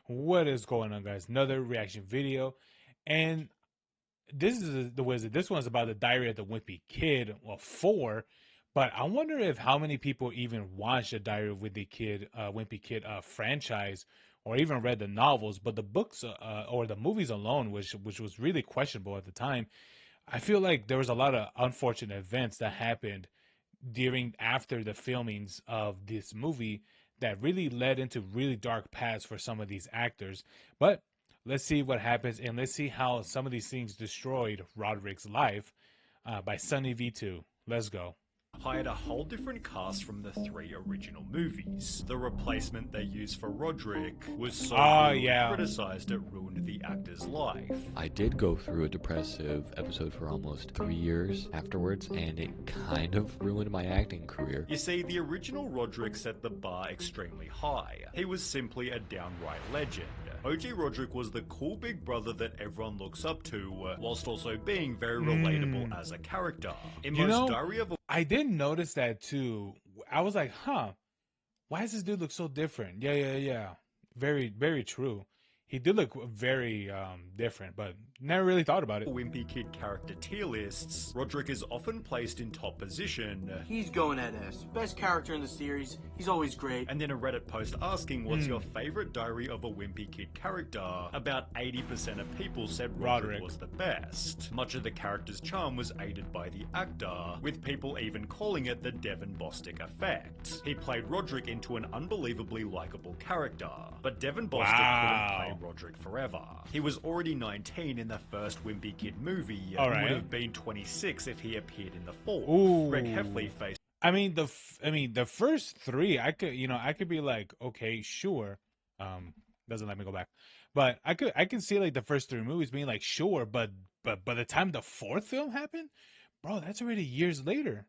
What is going on, guys? Another reaction video, and this is the wizard. This one's about the Diary of the Wimpy Kid, well, four. But I wonder if how many people even watched the Diary of Wimpy Kid franchise, or even read the novels. But the books or the movies alone, which was really questionable at the time. I feel like there was a lot of unfortunate events that happened during after the filmings of this movie that really led into really dark paths for some of these actors. But let's see what happens, and let's see how some of these things destroyed Rodrick's life by SunnyV2. Let's go. Hired a whole different cast from the three original movies. The replacement they used for Rodrick was so criticized it ruined the actor's life. I did go through a depressive episode for almost 3 years afterwards, and it kind of ruined my acting career. You see, the original Rodrick set the bar extremely high. He was simply a downright legend. OG Rodrick was the cool big brother that everyone looks up to, whilst also being very relatable as a character. In Diary of a I didn't notice that too. I was like, huh, why does this dude look so different? Yeah. Very, very true. He did look very different, but never really thought about it. Wimpy Kid character tier lists, Rodrick is often placed in top position. He's going at S. Best character in the series. He's always great. And then a Reddit post asking what's your favorite Diary of a Wimpy Kid character, about 80% of people said Rodrick was the best. Much of the character's charm was aided by the actor, with people even calling it the Devin Bostick effect. He played Rodrick into an unbelievably likable character, but Devin Bostick couldn't play Rodrick forever. He was already 19 in the first Wimpy Kid movie, and would have been 26 if he appeared in the fourth. Greg Heffley faced. I mean the first three, I could be like, okay, sure. Doesn't let me go back, but I can see like the first three movies being like, sure, but by the time the fourth film happened, bro, that's already years later.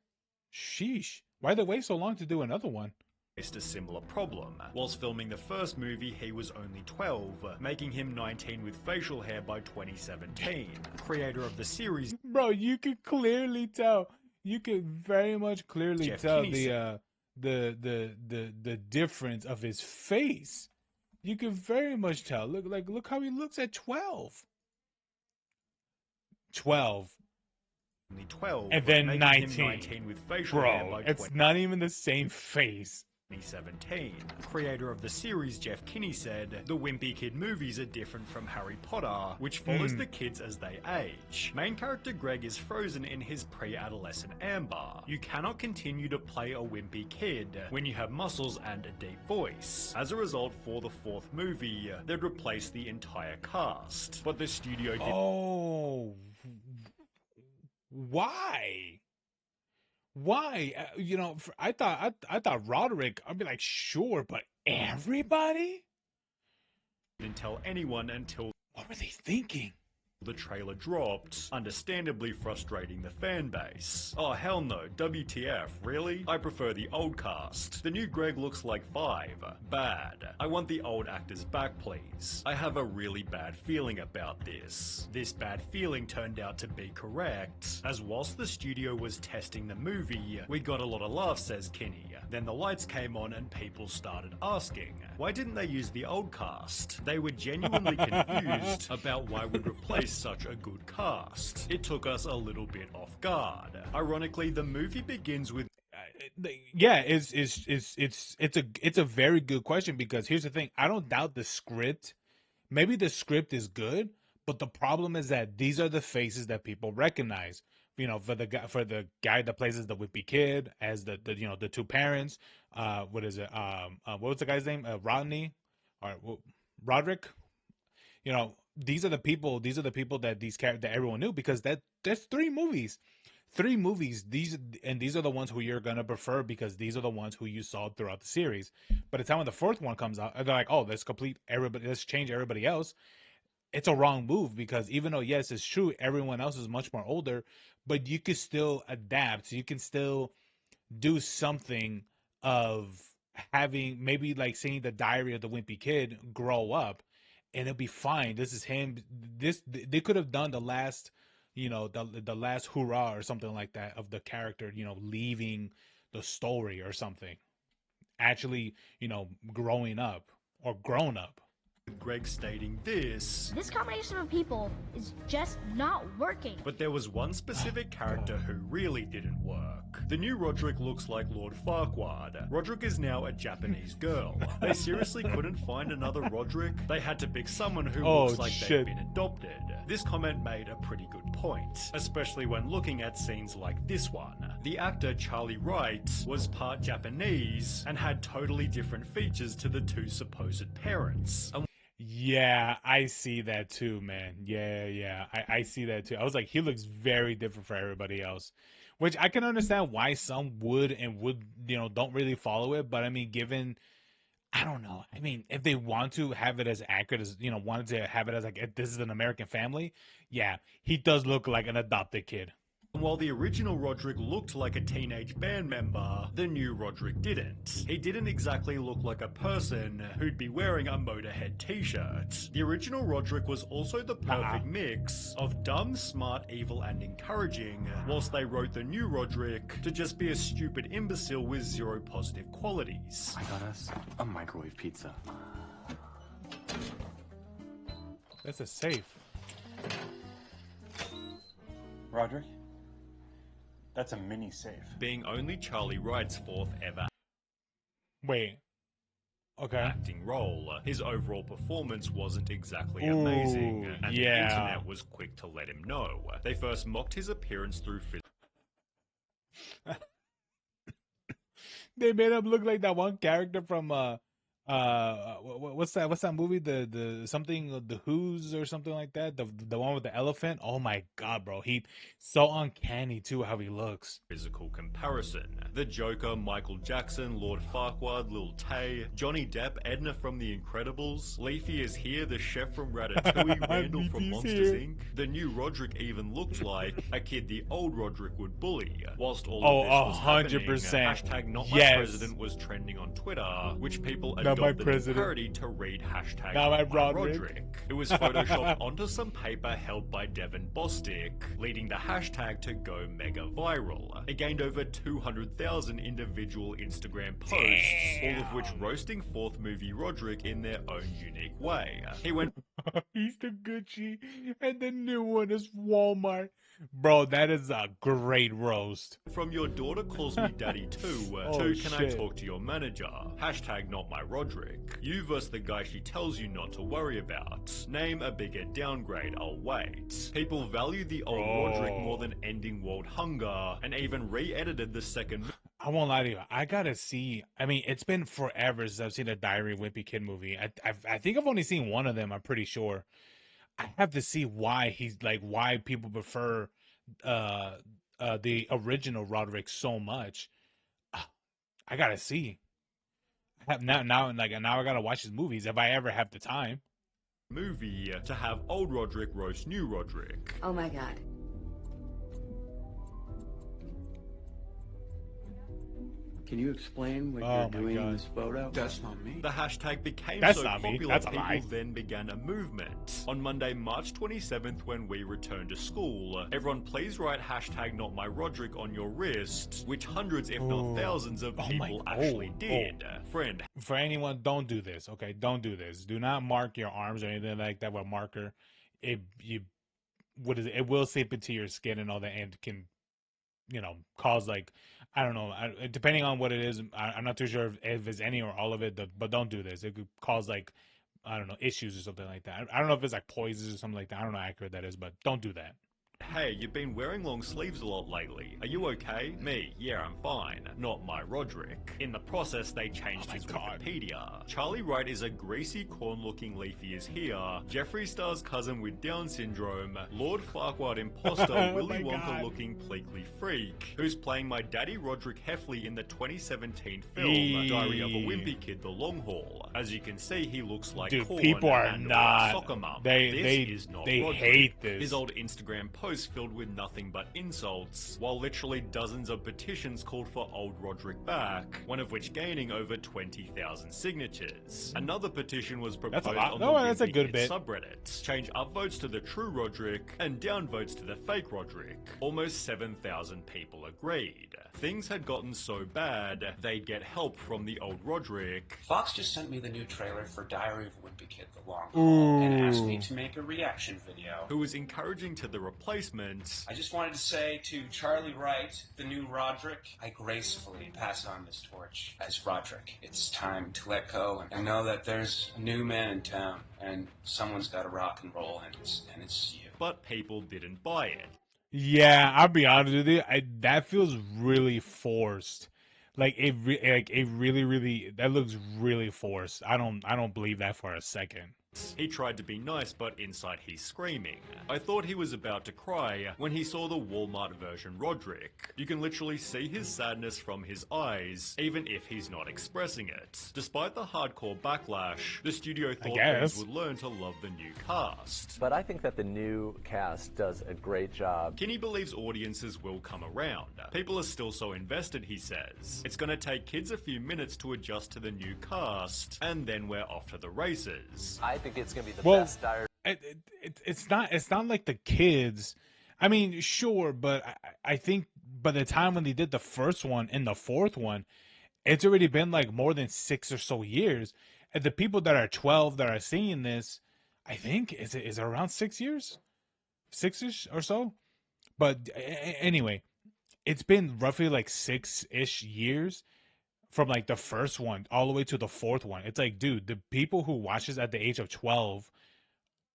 Sheesh, why they wait so long to do another one? Faced a similar problem. Whilst filming the first movie, he was only 12, making him 19 with facial hair by 2017. Creator of the series, bro, you could clearly tell. You could very much clearly tell the difference of his face. You could very much tell. Look how he looks at 12. 12. Only 12, and then 19 with facial hair by it's not even the same face. 2017. Creator of the series, Jeff Kinney, said, "The Wimpy Kid movies are different from Harry Potter, which follows the kids as they age. Main character Greg is frozen in his pre-adolescent amber. You cannot continue to play a wimpy kid when you have muscles and a deep voice. As a result, for the fourth movie, they'd replace the entire cast. But the studio did— Oh, why? Why? I thought Rodrick. I'd be like, sure, but everybody? Didn't tell anyone until— What were they thinking? The trailer dropped, understandably frustrating the fan base. Oh hell no, WTF, really? I prefer the old cast. The new Greg looks like 5. Bad. I want the old actors back, please. I have a really bad feeling about this. This bad feeling turned out to be correct, as whilst the studio was testing the movie, we got a lot of laughs, says Kinney. Then the lights came on and people started asking, why didn't they use the old cast? They were genuinely confused about why we'd replace such a good cast. It took us a little bit off guard. Ironically, the movie begins with— yeah, it's a very good question, because here's the thing. I don't doubt the script. Maybe the script is good, but the problem is that these are the faces that people recognize. For the guy that plays as the Wimpy Kid, as the two parents. What is it? What was the guy's name? Rodney or Rodrick? These are the people. These are the people that that everyone knew, because there's 3 movies. 3 movies. These are the ones who you're gonna prefer, because these are the ones who you saw throughout the series. By the time when the 4th one comes out, they're like, oh, let's change everybody else. It's a wrong move, because even though, yes, it's true, everyone else is much more older, but you can still adapt. So you can still do something of having, maybe like seeing the Diary of the Wimpy Kid grow up, and it'll be fine. This is him. They could have done the last, the last hurrah or something like that of the character, leaving the story or something. Actually, growing up or grown up. Greg stating this. This combination of people is just not working. But there was one specific character who really didn't work. The new Rodrick looks like Lord Farquaad. Rodrick is now a Japanese girl. They seriously couldn't find another Rodrick? They had to pick someone who looks like they've been adopted. This comment made a pretty good point, especially when looking at scenes like this one. The actor Charlie Wright was part Japanese and had totally different features to the two supposed parents. Yeah, I see that too, man. Yeah. I see that too. I was like, he looks very different for everybody else, which I can understand why some would, don't really follow it. But I mean, given, I don't know. I mean, if they want to have it as accurate as, wanted to have it as like, this is an American family. Yeah, he does look like an adopted kid. While the original Rodrick looked like a teenage band member, the new Rodrick didn't. He didn't exactly look like a person who'd be wearing a Motorhead t-shirt. The original Rodrick was also the perfect mix of dumb, smart, evil, and encouraging, whilst they wrote the new Rodrick to just be a stupid imbecile with zero positive qualities. I got us a microwave pizza. That's a safe. Rodrick? That's a mini safe. Being only Charlie Wright's fourth ever acting role, his overall performance wasn't exactly amazing, and the internet was quick to let him know. They first mocked his appearance through They made him look like that one character from what's that movie, the something, the Who's or something like that, the one with the elephant. Oh my god, bro, he so uncanny too how he looks. Physical comparison. The Joker, Michael Jackson, Lord Farquaad, Lil Tay, Johnny Depp, Edna from The Incredibles, Leafy is here, the chef from Ratatouille, Randall from Monsters Inc. The new Rodrick even looked like a kid the old Rodrick would bully. Whilst all of this was happening, 100%. #NotMyPresident was trending on Twitter, which people adopted the parody to read #NotMyRodrick. It was photoshopped onto some paper held by Devin Bostick, leading the hashtag to go mega viral. It gained over 200,000 individual Instagram posts, all of which roasting fourth movie Rodrick in their own unique way. He went He's the Gucci, and the new one is Walmart. Bro, that is a great roast. From your daughter calls me daddy too, can I talk to your manager? #NotMyRodrick. You versus the guy she tells you not to worry about. Name a bigger downgrade, I'll wait. People value the old Rodrick more than ending world hunger, and even re-edited the second. I won't lie to you. I gotta see. I mean, it's been forever since I've seen a Diary of Wimpy Kid movie. I think I've only seen one of them. I'm pretty sure. I have to see why why people prefer the original Rodrick so much. I gotta see. Now I gotta watch his movies if I ever have the time. Movie to have old Rodrick roast new Rodrick. Oh my god. Can you explain what you're doing in this photo? That's not me. The hashtag became That's so not me. popular, That's a people lie. then began a movement. On Monday, March 27th, when we returned to school, everyone please write #NotMyRodrick on your wrist, which hundreds if not thousands of people actually did. Friend. For anyone, don't do this, okay? Don't do this. Do not mark your arms or anything like that with a marker. It will seep into your skin and all that, and can, cause I don't know, depending on what it is. I'm not too sure if it's any or all of it, but don't do this. It could cause I don't know, issues or something like that. I don't know if it's like poisons or something like that. I don't know how accurate that is, but don't do that. Hey, you've been wearing long sleeves a lot lately. Are you okay? Me, yeah, I'm fine. Not my Rodrick. In the process, they changed his Wikipedia. Charlie Wright is a greasy, corn-looking Leafy is here. Jeffree Star's cousin with Down syndrome. Lord Farquaad imposter, Willy Wonka-looking pleaky freak, who's playing my daddy Rodrick Heffley in the 2017 film Diary of a Wimpy Kid: The Long Haul. As you can see, he looks like Dude, corn people are and not. soccer mom. They is not Rodrick. hate this. His old Instagram post posts filled with nothing but insults, while literally dozens of petitions called for old Rodrick back, one of which gaining over 20,000 signatures. Another petition was proposed on the Wimpy Kid subreddit. Change upvotes to the true Rodrick and downvotes to the fake Rodrick. Almost 7,000 people agreed. Things had gotten so bad, they'd get help from the old Rodrick. Fox just sent me the new trailer for Diary of Wimpy Kid: The Long Haul and asked me to make a reaction video. Who was encouraging to the replacement. I just wanted to say to Charlie Wright, the new Rodrick, I gracefully pass on this torch as Rodrick. It's time to let go and know that there's a new man in town and someone's got to rock and roll and it's you. But people didn't buy it. Yeah, I'll be honest with you. That feels really forced. Like it really that looks really forced. I don't believe that for a second. He tried to be nice, but inside he's screaming. I thought he was about to cry when he saw the Walmart version Rodrick. You can literally see his sadness from his eyes, even if he's not expressing it. Despite the hardcore backlash, the studio thought fans would learn to love the new cast. But I think that the new cast does a great job. Kinney believes audiences will come around. People are still so invested, he says. It's gonna take kids a few minutes to adjust to the new cast, and then we're off to the races. I think it's gonna be the best dire. It's not like the kids. I mean, sure, but I think by the time when they did the first one and the fourth one, it's already been like more than 6 or so years. And the people that are 12 that are seeing this, I think is it around 6 years, 6ish or so. But anyway, it's been roughly like 6-ish years from like the first one all the way to the fourth one. It's like, dude, the people who watch this at the age of 12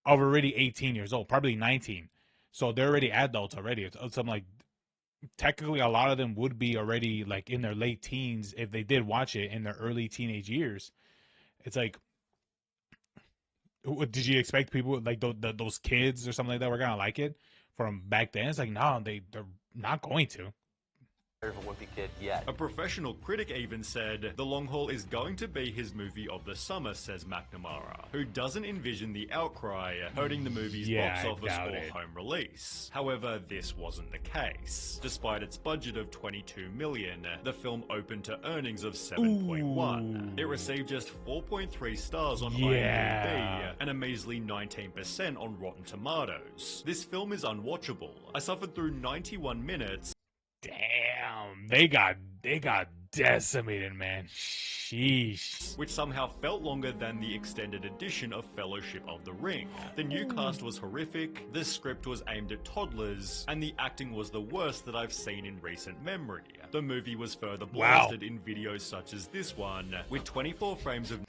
are already 18 years old, probably 19. So they're already adults already. So I'm like, technically a lot of them would be already like in their late teens if they did watch it in their early teenage years. It's like, did you expect people like those kids or something like that were gonna like it from back then? It's like, no, they're not going to. Wimpy Kid yet. A professional critic even said, The Long Haul is going to be his movie of the summer, says McNamara, who doesn't envision the outcry hurting the movie's box office or home release. However, this wasn't the case. Despite its budget of $22 million, the film opened to earnings of 7.1. It received just 4.3 stars on IMDb and a measly 19% on Rotten Tomatoes. This film is unwatchable. I suffered through 91 minutes. Damn, they got decimated, man. Sheesh. Which somehow felt longer than the extended edition of Fellowship of the Ring. The new cast was horrific, the script was aimed at toddlers, and the acting was the worst that I've seen in recent memory. The movie was further blasted in videos such as this one, with 24 frames of...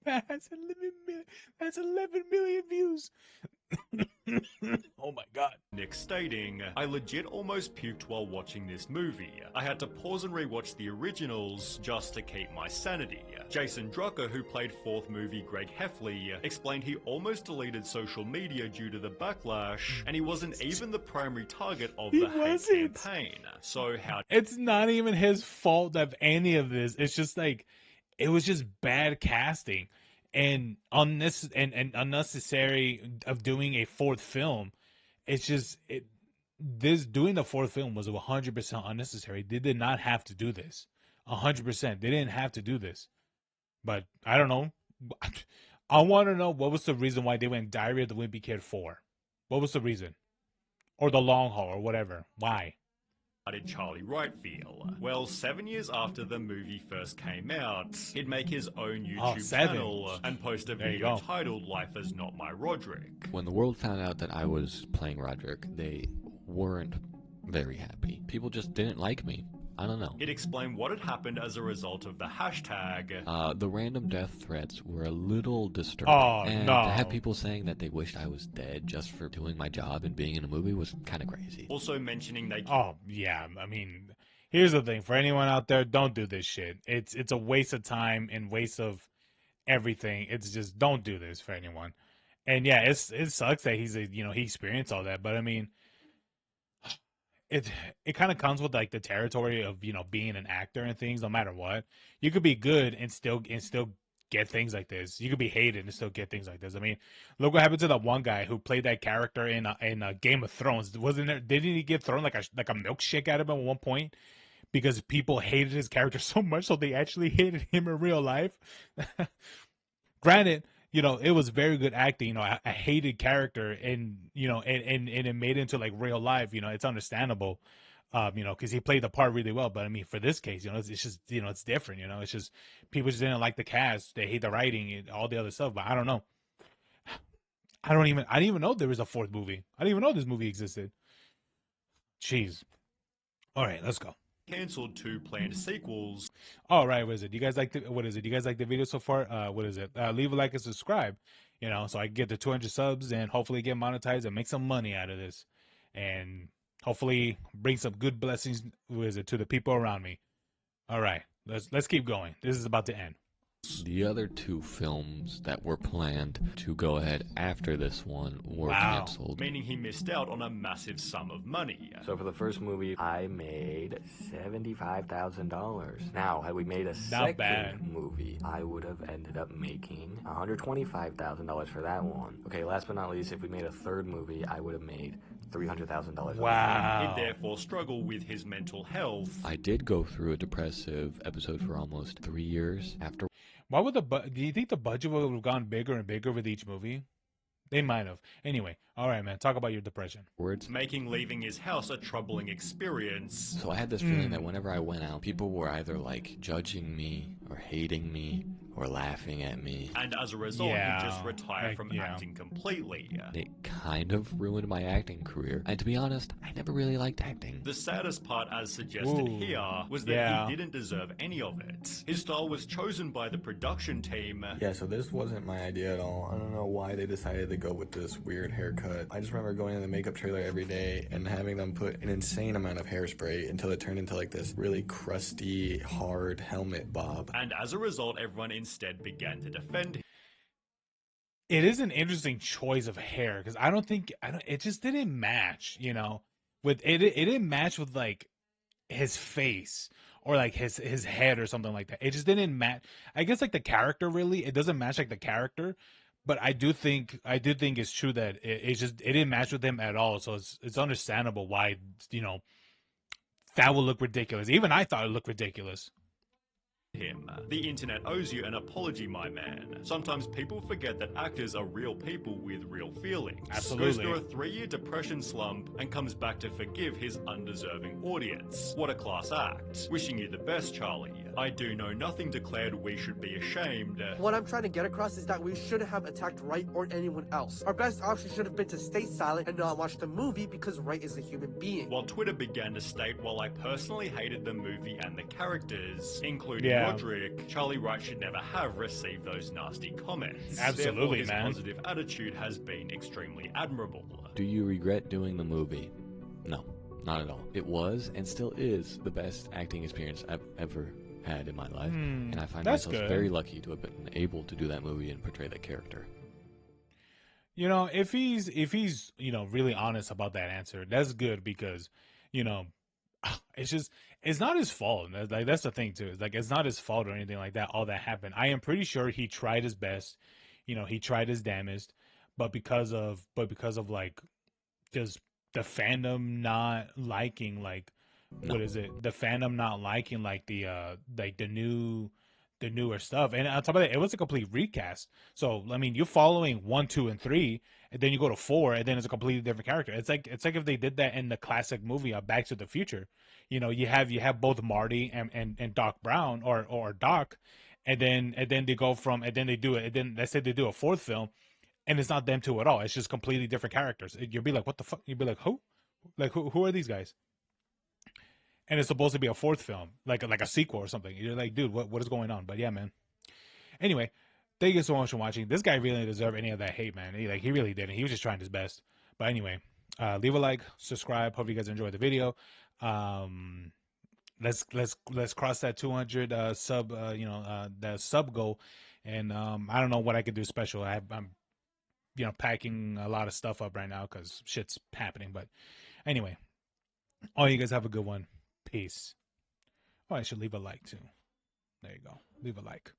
That's 11 million views. Oh my god. Nick stating, I legit almost puked while watching this movie. I had to pause and rewatch the originals just to keep my sanity. Jason Drucker, who played fourth movie Greg Heffley, explained he almost deleted social media due to the backlash, and he wasn't even the primary target of the hate campaign. So how... It's not even his fault of any of this. It's just like, it was just bad casting. And unnecessary of doing a fourth film. It's just doing the fourth film was 100% unnecessary. They did not have to do this. 100%. They didn't have to do this. But I don't know. I want to know what was the reason why they went Diary of the Wimpy Kid 4. What was the reason? Or The Long Haul or whatever. Why? How did Charlie Wright feel? Well, 7 years after the movie first came out, he'd make his own YouTube channel and post a video titled Life is Not My Rodrick. When the world found out that I was playing Rodrick, they weren't very happy. People just didn't like me. I don't know. It explained what had happened as a result of the hashtag. The random death threats were a little disturbing. To have people saying that they wished I was dead just for doing my job and being in a movie was kind of crazy. Also mentioning they... Oh, yeah. I mean, here's the thing. For anyone out there, don't do this shit. It's a waste of time and waste of everything. It's just, don't do this for anyone. And yeah, it sucks that he experienced all that. But I mean... It kind of comes with like the territory of being an actor and things. No matter what, you could be good and still get things like this. You could be hated and still get things like this. I mean, look what happened to that one guy who played that character in Game of Thrones. Wasn't there? Didn't he get thrown like a milkshake at him at one point because people hated his character so much, so they actually hated him in real life? Granted, you know, it was very good acting. You know, a hated character, and you know, and it made it into like real life. You know, it's understandable. You know, because he played the part really well. But I mean, for this case, you know, it's just, you know, it's different. You know, it's just people just didn't like the cast. They hate the writing and all the other stuff. But I don't know. I didn't even know there was a fourth movie. I didn't even know this movie existed. Jeez. All right, let's go. Cancelled 2 planned sequels. All right, what is it? You guys like what is it? You guys like the video so far? What is it? Leave a like and subscribe. You know, so I can get to 200 subs and hopefully get monetized and make some money out of this. And hopefully bring some good blessings to the people around me. All right, let's keep going. This is about to end. The other 2 films that were planned to go ahead after this one were canceled. Meaning he missed out on a massive sum of money. So for the first movie, I made $75,000. Now, had we made a second movie, I would have ended up making $125,000 for that one. Okay, last but not least, if we made a third movie, I would have made $300,000. Wow. He'd therefore struggle with his mental health. I did go through a depressive episode for almost 3 years after. Why would do you think the budget would have gone bigger and bigger with each movie? They might have. Anyway, all right, man. Talk about your depression. Making leaving his house a troubling experience. So I had this feeling that whenever I went out, people were either like judging me or hating me or laughing at me. And as a result, he just retired from acting completely. It kind of ruined my acting career. And to be honest, I never really liked acting. The saddest part, as suggested here, was that he didn't deserve any of it. His style was chosen by the production team. Yeah, so this wasn't my idea at all. I don't know why they decided to go with this weird haircut. I just remember going to the makeup trailer every day and having them put an insane amount of hairspray until it turned into like this really crusty, hard helmet bob. And as a result, everyone instead began to defend him. It is an interesting choice of hair because it just didn't match, you know, with it didn't match with like his face or like his head or something like that. It just didn't match. I guess like the character it doesn't match like the character, but I do think it's true that it didn't match with him at all. So it's understandable why, you know, that would look ridiculous. Even I thought it looked ridiculous. Him. The internet owes you an apology, my man. Sometimes people forget that actors are real people with real feelings. Absolutely. Goes through a 3-year depression slump and comes back to forgive his undeserving audience. What a class act. Wishing you the best, Charlie. I do know nothing declared we should be ashamed. What I'm trying to get across is that we shouldn't have attacked Wright or anyone else. Our best option should have been to stay silent and not watch the movie because Wright is a human being. While Twitter began to state, while I personally hated the movie and the characters, including Rodrick, Charlie Wright should never have received those nasty comments. Absolutely, Therefore, man. His positive attitude has been extremely admirable. Do you regret doing the movie? No, not at all. It was and still is the best acting experience I've ever had in my life, and I find myself very lucky to have been able to do that movie and portray that character. You know, if he's you know, really honest about that answer, that's good because, you know, it's not his fault. Like that's the thing too. It's like it's not his fault or anything like that. All that happened. I am pretty sure he tried his best. You know, he tried his damnedest, but because of like just the fandom not liking like what is it? The fandom not liking like the newer stuff. And on top of that, it was a complete recast. So I mean, you're following 1, 2, and 3, and then you go to 4, and then it's a completely different character. It's like if they did that in the classic movie Back to the Future. You know, you have both Marty and Doc Brown or Doc, and then they go from and then they do it. And then let's say they do a 4th film, and it's not them two at all. It's just completely different characters. You'll be like, what the fuck? You'll be like, who? Like who are these guys? And it's supposed to be a 4th film, like a sequel or something. You're like, dude, what is going on? But yeah, man. Anyway, thank you so much for watching. This guy really didn't deserve any of that hate, man. He really didn't. He was just trying his best. But anyway, leave a like, subscribe. Hope you guys enjoyed the video. Let's cross that 200 sub that sub goal. And I don't know what I could do special. I'm packing a lot of stuff up right now because shit's happening. But anyway, all you guys have a good one. Peace. Oh, I should leave a like too. There you go. Leave a like.